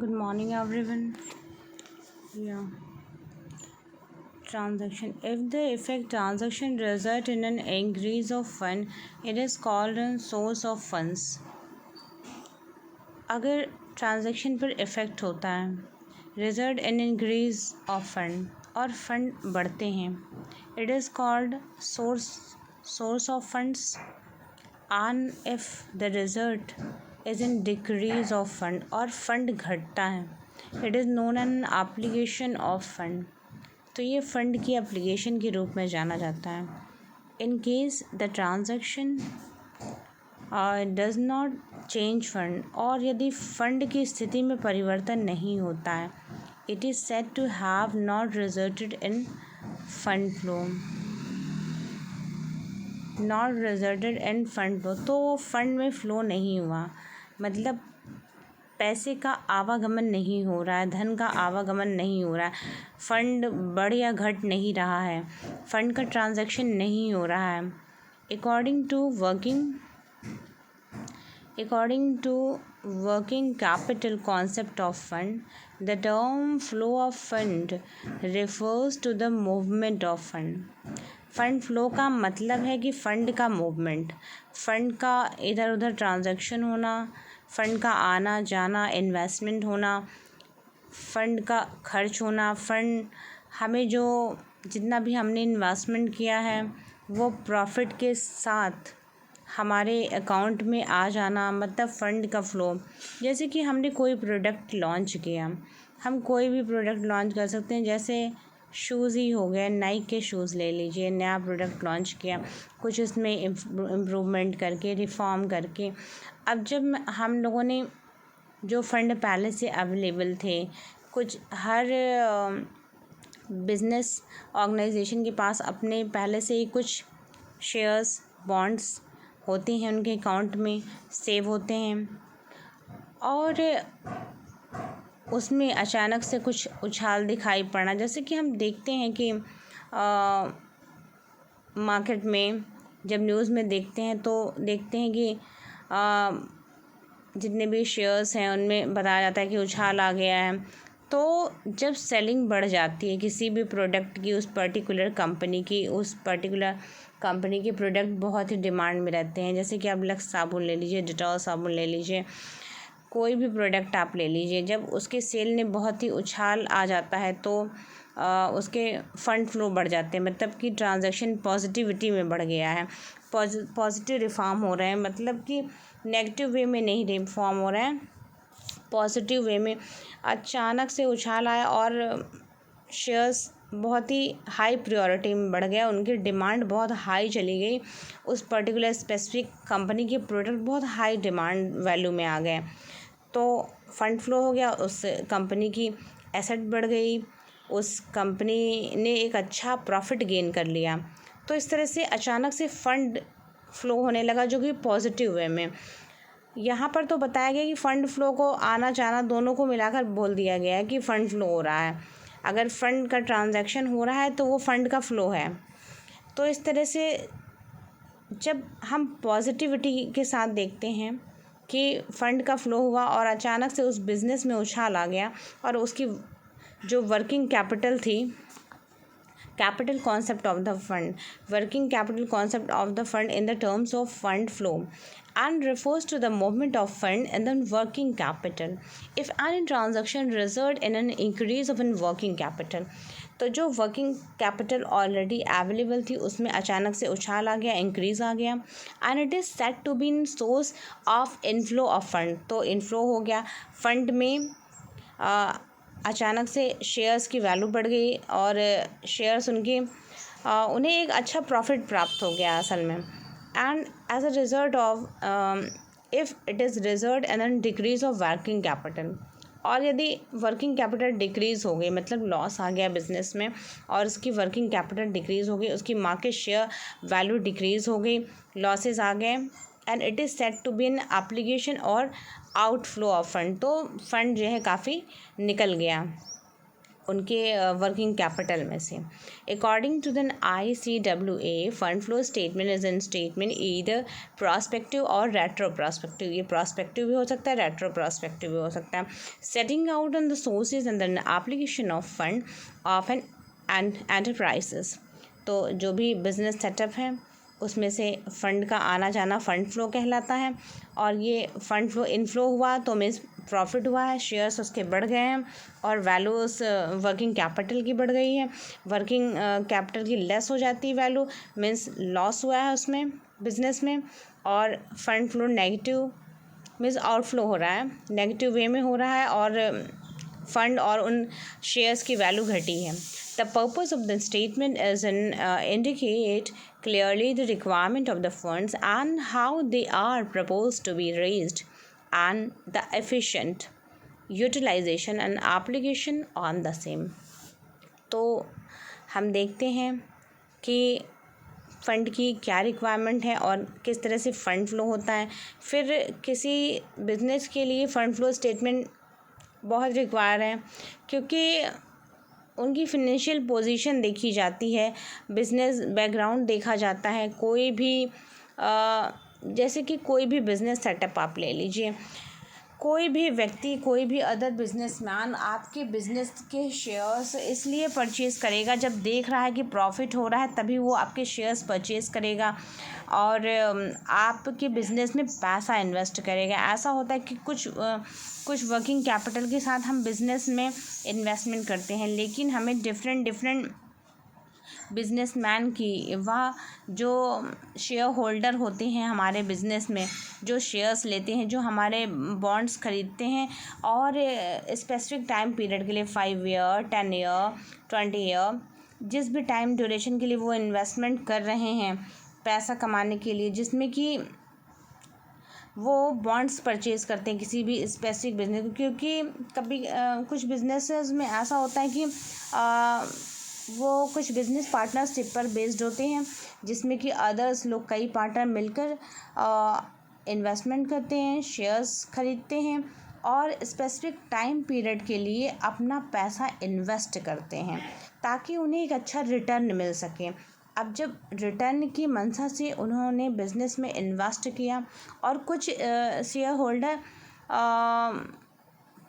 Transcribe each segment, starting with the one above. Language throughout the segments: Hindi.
Good morning, everyone. Yeah. Transaction. If the effect transaction result in an increase of fund, it is called a source of funds. अगर ट्रांजैक्शन पर इफ़ेक्ट होता है, result in increase of fund और फंड बढ़ते हैं, it is called source of funds. And if the result is in decrease of fund और फंड घटता है, it is known an application of fund. तो ये फंड की एप्लीकेशन के रूप में जाना जाता है. In case the transaction does not change fund, और यदि फंड की स्थिति में परिवर्तन नहीं होता है, it is said to have not resulted in fund flow. Not resulted in fund flow, तो वो फंड में फ़्लो नहीं हुआ, मतलब पैसे का आवागमन नहीं हो रहा है, धन का आवागमन नहीं हो रहा है, फंड बढ़ या घट नहीं रहा है, फंड का ट्रांजैक्शन नहीं हो रहा है. According to working capital concept of fund, the term flow of fund refers to the movement of fund. Fund flow का मतलब है कि फंड का मूवमेंट, फंड का इधर उधर ट्रांजैक्शन होना, फंड का आना जाना, इन्वेस्टमेंट होना, फंड का खर्च होना, फंड हमें जो जितना भी हमने इन्वेस्टमेंट किया है वो प्रॉफिट के साथ हमारे अकाउंट में आ जाना, मतलब फ़ंड का फ़्लो. जैसे कि हमने कोई प्रोडक्ट लॉन्च किया, हम कोई भी प्रोडक्ट लॉन्च कर सकते हैं, जैसे शूज़ ही हो गए, नाइक के शूज़ ले लीजिए, नया प्रोडक्ट लॉन्च किया, कुछ उसमें इम्प्रूवमेंट करके, रिफॉर्म करके. अब जब हम लोगों ने जो फ़ंड पहले से अवेलेबल थे, कुछ हर बिज़नेस ऑर्गेनाइजेशन के पास अपने पहले से ही कुछ शेयर्स, बॉन्ड्स होते हैं, उनके अकाउंट में सेव होते हैं, और उसमें अचानक से कुछ उछाल दिखाई पड़ना, जैसे कि हम देखते हैं कि मार्केट में जब न्यूज़ में देखते हैं तो देखते हैं कि जितने भी शेयर्स हैं उनमें बताया जाता है कि उछाल आ गया है. तो जब सेलिंग बढ़ जाती है किसी भी प्रोडक्ट की, उस पर्टिकुलर कंपनी की, उस पर्टिकुलर कंपनी के प्रोडक्ट बहुत ही डिमांड में रहते हैं, जैसे कि आप लक्स साबुन ले लीजिए, डिटॉल साबुन ले लीजिए, कोई भी प्रोडक्ट आप ले लीजिए, जब उसके सेल में बहुत ही उछाल आ जाता है तो उसके फंड फ्लो बढ़ जाते हैं, मतलब कि ट्रांजैक्शन पॉजिटिविटी में बढ़ गया है, पॉजिटिव रिफॉर्म हो रहे हैं, मतलब कि नेगेटिव वे में नहीं रिफॉर्म हो रहे हैं, पॉजिटिव वे में. अचानक से उछाल आया और शेयर्स बहुत ही हाई प्रायोरिटी में बढ़ गया, उनकी डिमांड बहुत हाई चली गई, उस पर्टिकुलर स्पेसिफिक कंपनी के प्रोडक्ट बहुत हाई डिमांड वैल्यू में आ गए, तो फंड फ्लो हो गया, उस कंपनी की एसेट बढ़ गई, उस कंपनी ने एक अच्छा प्रॉफिट गेन कर लिया. तो इस तरह से अचानक से फंड फ्लो होने लगा, जो कि पॉजिटिव वे में. यहाँ पर तो बताया गया कि फ़ंड फ्लो को आना जाना दोनों को मिलाकर बोल दिया गया है कि फ़ंड फ्लो हो रहा है. अगर फ़ंड का ट्रांजैक्शन हो रहा है तो वो फ़ंड का फ़्लो है. तो इस तरह से जब हम पॉजिटिविटी के साथ देखते हैं कि फ़ंड का फ़्लो हुआ और अचानक से उस बिज़नेस में उछाल आ गया, और उसकी जो वर्किंग कैपिटल थी, capital concept of the fund, working capital concept of the fund in the terms of fund flow, and refers to the movement of fund and then working capital. If any transaction result in an increase of an working capital, तो जो वर्किंग कैपिटल ऑलरेडी अवेलेबल थी उसमें अचानक से उछाल आ गया, इंक्रीज़ आ गया, and it is set to be in source of inflow of fund. तो इनफ्लो हो गया फंड में, अचानक से शेयर्स की वैल्यू बढ़ गई और शेयर्स उन्हें एक अच्छा प्रॉफिट प्राप्त हो गया असल में. And as a result of if it is result and an decrease of working capital, और यदि वर्किंग कैपिटल डिक्रीज़ हो गई, मतलब लॉस आ गया बिजनेस में और उसकी वर्किंग कैपिटल डिक्रीज़ हो गई, उसकी मार्केट शेयर वैल्यू डिक्रीज़ हो गई, लॉसेस आ गए, and it is set to be an application और आउटफ्लो ऑफ फंड. तो फंड जो है काफ़ी निकल गया. उनके वर्किंग कैपिटल में से। According to the ICWA fund flow statement is an statement either prospective और रेट्रो प्रॉस्पेक्टिव। ये प्रॉस्पेक्टिव भी हो सकता है, रेट्रो प्रॉस्पेक्टिव भी हो सकता है। Setting out on the sources and the application of fund of an enterprises. तो जो भी बिजनेस सेटअप है उसमें से फ़ंड का आना जाना फ़ंड फ्लो कहलाता है। और ये फ़ंड फ्लो इनफ्लो हुआ तो मीन्स प्रॉफिट हुआ है, शेयर्स उसके बढ़ गए हैं और वैल्यू उस वर्किंग कैपिटल की बढ़ गई है। वर्किंग कैपिटल की लेस हो जाती है वैल्यू, मीन्स लॉस हुआ है उसमें बिजनेस में। और fund flow negative means outflow हो रहा है, नेगेटिव वे में हो रहा है और फंड और उन शेयर्स की वैल्यू घटी है। The purpose of the statement is N indicate clearly the requirement of the funds and how they are proposed to be raised and the efficient utilization and application on the same। तो हम देखते हैं कि फ़ंड की क्या रिक्वायरमेंट है और किस तरह से फ़ंड फ्लो होता है। फिर किसी बिज़नेस के लिए फ़ंड फ्लो स्टेटमेंट बहुत रिक्वायर है क्योंकि उनकी फिनेंशियल पोजीशन देखी जाती है, बिज़नेस बैकग्राउंड देखा जाता है। कोई भी जैसे कि कोई भी बिज़नेस सेटअप आप ले लीजिए, कोई भी व्यक्ति, कोई भी अदर बिजनेसमैन आपके बिज़नेस के शेयर्स इसलिए परचेज़ करेगा जब देख रहा है कि प्रॉफिट हो रहा है, तभी वो आपके शेयर्स परचेज़ करेगा और आपके बिज़नेस में पैसा इन्वेस्ट करेगा। ऐसा होता है कि कुछ वर्किंग कैपिटल के साथ हम बिज़नेस में इन्वेस्टमेंट करते हैं, लेकिन हमें डिफरेंट बिजनेसमैन की वह जो शेयर होल्डर होते हैं हमारे बिज़नेस में, जो शेयर्स लेते हैं, जो हमारे बॉन्ड्स खरीदते हैं और स्पेसिफिक टाइम पीरियड के लिए 5 ईयर, 10 ईयर, 20 ईयर, जिस भी टाइम ड्यूरेशन के लिए वो इन्वेस्टमेंट कर रहे हैं पैसा कमाने के लिए, जिसमें कि वो बॉन्ड्स परचेज़ करते हैं किसी भी स्पेसिफिक बिजनेस। क्योंकि कभी कुछ बिजनेसेस में ऐसा होता है कि वो कुछ बिज़नेस पार्टनरशिप पर बेस्ड होते हैं जिसमें कि अदर्स लोग कई पार्टनर मिलकर इन्वेस्टमेंट करते हैं, शेयर्स खरीदते हैं और स्पेसिफिक टाइम पीरियड के लिए अपना पैसा इन्वेस्ट करते हैं ताकि उन्हें एक अच्छा रिटर्न मिल सके। अब जब रिटर्न की मंशा से उन्होंने बिज़नेस में इन्वेस्ट किया और कुछ शेयर होल्डर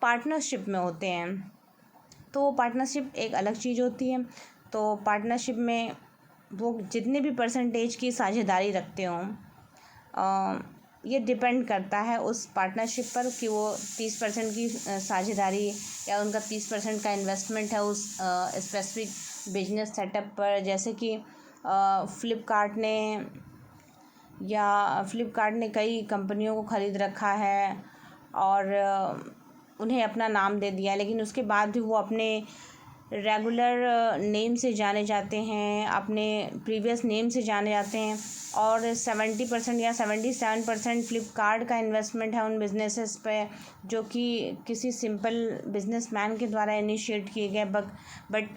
पार्टनरशिप में होते हैं, तो पार्टनरशिप एक अलग चीज़ होती है। तो पार्टनरशिप में वो जितने भी परसेंटेज की साझेदारी रखते हों, ये डिपेंड करता है उस पार्टनरशिप पर कि वो 30% की साझेदारी या उनका 30% का इन्वेस्टमेंट है उस स्पेसिफिक बिजनेस सेटअप पर। जैसे कि फ़्लिपकार्ट ने कई कंपनियों को ख़रीद रखा है और उन्हें अपना नाम दे दिया, लेकिन उसके बाद भी वो अपने रेगुलर नेम से जाने जाते हैं, अपने प्रीवियस नेम से जाने जाते हैं और 70% या 77% फ़्लिपकार्ट का इन्वेस्टमेंट है उन बिजनेसेस पे जो कि किसी सिंपल बिजनेसमैन के द्वारा इनिशिएट किए गए। बट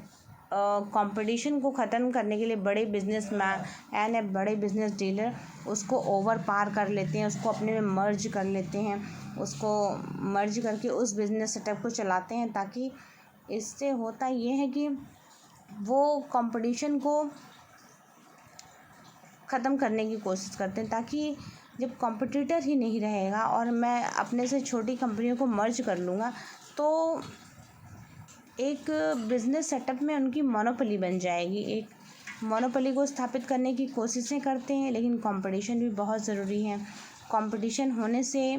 कंपटीशन को ख़त्म करने के लिए बड़े बिजनेसमैन या बड़े बिजनेस डीलर उसको ओवर पार कर लेते हैं, उसको अपने में मर्ज कर लेते हैं, उसको मर्ज करके उस बिज़नेस सेटअप को चलाते हैं। ताकि इससे होता ये है कि वो कंपटीशन को ख़त्म करने की कोशिश करते हैं, ताकि जब कंपटीटर ही नहीं रहेगा और मैं अपने से छोटी कंपनियों को मर्ज कर लूँगा तो एक बिज़नेस सेटअप में उनकी मोनोपोली बन जाएगी। एक मोनोपोली को स्थापित करने की कोशिशें करते हैं, लेकिन कंपटीशन भी बहुत ज़रूरी है। कंपटीशन होने से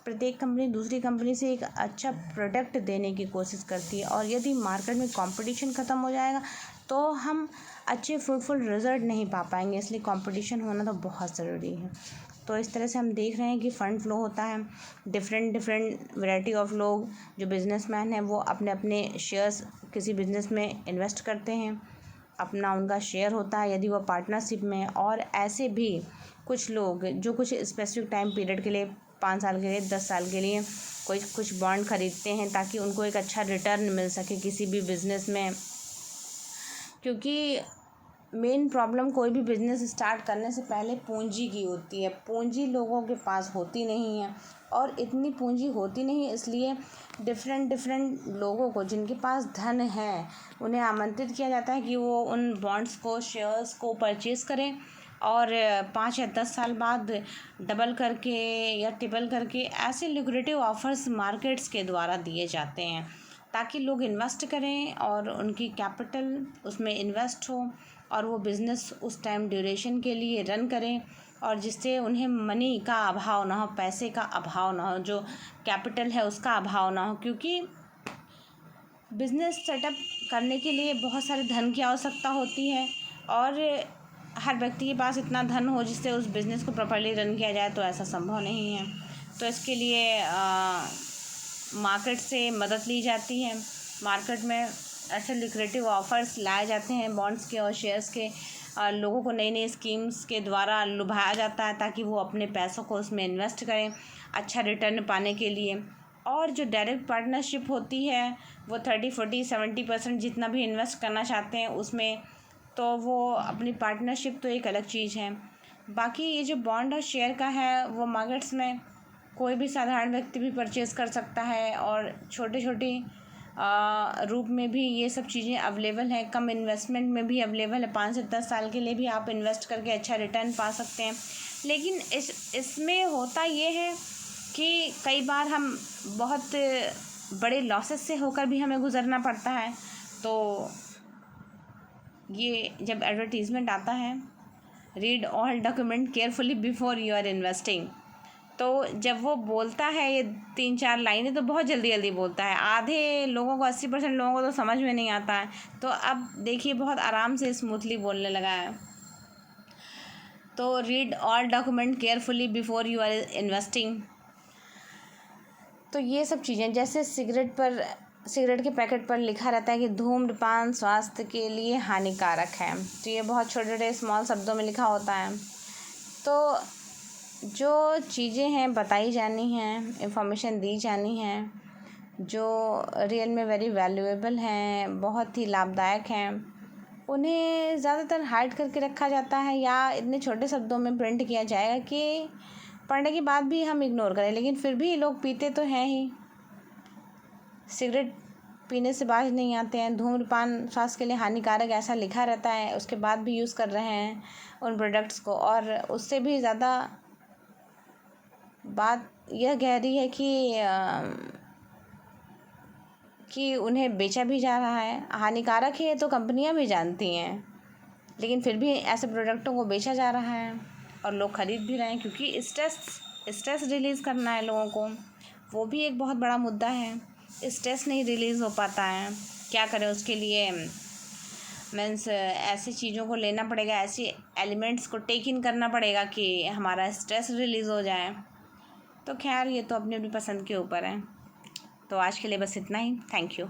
प्रत्येक कंपनी दूसरी कंपनी से एक अच्छा प्रोडक्ट देने की कोशिश करती है और यदि मार्केट में कंपटीशन ख़त्म हो जाएगा तो हम अच्छे फ्रूटफुल रिज़ल्ट नहीं पा पाएंगे। इसलिए कंपटीशन होना तो बहुत ज़रूरी है। तो इस तरह से हम देख रहे हैं कि फ़ंड फ्लो होता है। डिफरेंट वैरायटी ऑफ लोग जो बिजनेसमैन हैं वो अपने अपने शेयर्स किसी बिज़नेस में इन्वेस्ट करते हैं, अपना उनका शेयर होता है यदि वो पार्टनरशिप में। और ऐसे भी कुछ लोग जो कुछ स्पेसिफिक टाइम पीरियड के लिए 5 साल के लिए 10 साल के लिए कुछ बॉन्ड ख़रीदते हैं ताकि उनको एक अच्छा रिटर्न मिल सके किसी भी बिज़नेस में। क्योंकि मेन प्रॉब्लम कोई भी बिज़नेस स्टार्ट करने से पहले पूंजी की होती है। पूंजी लोगों के पास होती नहीं है, और इतनी पूंजी होती नहीं है, इसलिए डिफरेंट लोगों को जिनके पास धन है उन्हें आमंत्रित किया जाता है कि वो उन बॉन्ड्स को, शेयर्स को परचेज़ करें, और 5 या 10 साल बाद डबल करके या ट्रिपल करके ऐसे लुक्रेटिव ऑफर्स मार्केट्स के द्वारा दिए जाते हैं, ताकि लोग इन्वेस्ट करें और उनकी कैपिटल उसमें इन्वेस्ट हो, और वो बिज़नेस उस टाइम ड्यूरेशन के लिए रन करें, और जिससे उन्हें मनी का अभाव ना हो, पैसे का अभाव ना हो, जो कैपिटल है उसका अभाव ना हो। क्योंकि बिज़नेस सेटअप करने के लिए बहुत सारे धन की आवश्यकता होती है, और हर व्यक्ति के पास इतना धन हो जिससे उस बिज़नेस को प्रॉपर्ली रन किया जाए, तो ऐसा संभव नहीं है। तो इसके लिए मार्केट से मदद ली जाती है। मार्केट में ऐसे लुक्रेटिव ऑफर्स लाए जाते हैं बॉन्ड्स के और शेयर्स के, लोगों को नई नई स्कीम्स के द्वारा लुभाया जाता है, ताकि वो अपने पैसों को उसमें इन्वेस्ट करें अच्छा रिटर्न पाने के लिए। और जो डायरेक्ट पार्टनरशिप होती है वो 30, 40, 70% जितना भी इन्वेस्ट करना चाहते हैं उसमें, तो वो अपनी पार्टनरशिप तो एक अलग चीज़ है। बाकी ये जो बॉन्ड और शेयर का है वो मार्केट्स में कोई भी साधारण व्यक्ति भी परचेज़ कर सकता है, और छोटे छोटे रूप में भी ये सब चीज़ें अवेलेबल हैं, कम इन्वेस्टमेंट में भी अवेलेबल है। 5 से 10 साल के लिए भी आप इन्वेस्ट करके अच्छा रिटर्न पा सकते हैं। लेकिन इसमें होता ये है कि कई बार हम बहुत बड़े लॉसेस से होकर भी हमें गुज़रना पड़ता है। तो ये जब एडवर्टीज़मेंट आता है, read all document carefully before you are investing, तो जब वो बोलता है ये 3-4 लाइनें, तो बहुत जल्दी जल्दी बोलता है। आधे लोगों को, 80% लोगों को तो समझ में नहीं आता है। तो अब देखिए बहुत आराम से स्मूथली बोलने लगा है। तो read all document carefully before you are investing. तो ये सब चीज़ें, जैसे सिगरेट के पैकेट पर लिखा रहता है कि धूम्रपान स्वास्थ्य के लिए हानिकारक है, तो ये बहुत छोटे छोटे स्मॉल शब्दों में लिखा होता है। तो जो चीज़ें हैं बताई जानी हैं, इंफॉर्मेशन दी जानी है, जो रियल में वेरी वैल्यूएबल हैं, बहुत ही लाभदायक हैं, उन्हें ज़्यादातर हाइड करके रखा जाता है, या इतने छोटे शब्दों में प्रिंट किया जाएगा कि पढ़ने के बाद भी हम इग्नोर करें। लेकिन फिर भी लोग पीते तो हैं ही। सिगरेट पीने से बाज नहीं आते हैं, धूम्रपान स्वास्थ्य के लिए हानिकारक ऐसा लिखा रहता है, उसके बाद भी यूज़ कर रहे हैं उन प्रोडक्ट्स को। और उससे भी ज़्यादा बात यह गहरी है कि उन्हें बेचा भी जा रहा है। हानिकारक है तो कंपनियां भी जानती हैं, लेकिन फिर भी ऐसे प्रोडक्टों को बेचा जा रहा है और लोग ख़रीद भी रहे हैं, क्योंकि स्ट्रेस रिलीज़ करना है लोगों को। वो भी एक बहुत बड़ा मुद्दा है। स्ट्रेस नहीं रिलीज़ हो पाता है, क्या करें उसके लिए? मीन्स ऐसी चीज़ों को लेना पड़ेगा, ऐसी एलिमेंट्स को टेक इन करना पड़ेगा कि हमारा स्ट्रेस रिलीज़ हो जाए। तो खैर ये तो अपनी अपनी पसंद के ऊपर है। तो आज के लिए बस इतना ही। Thank you.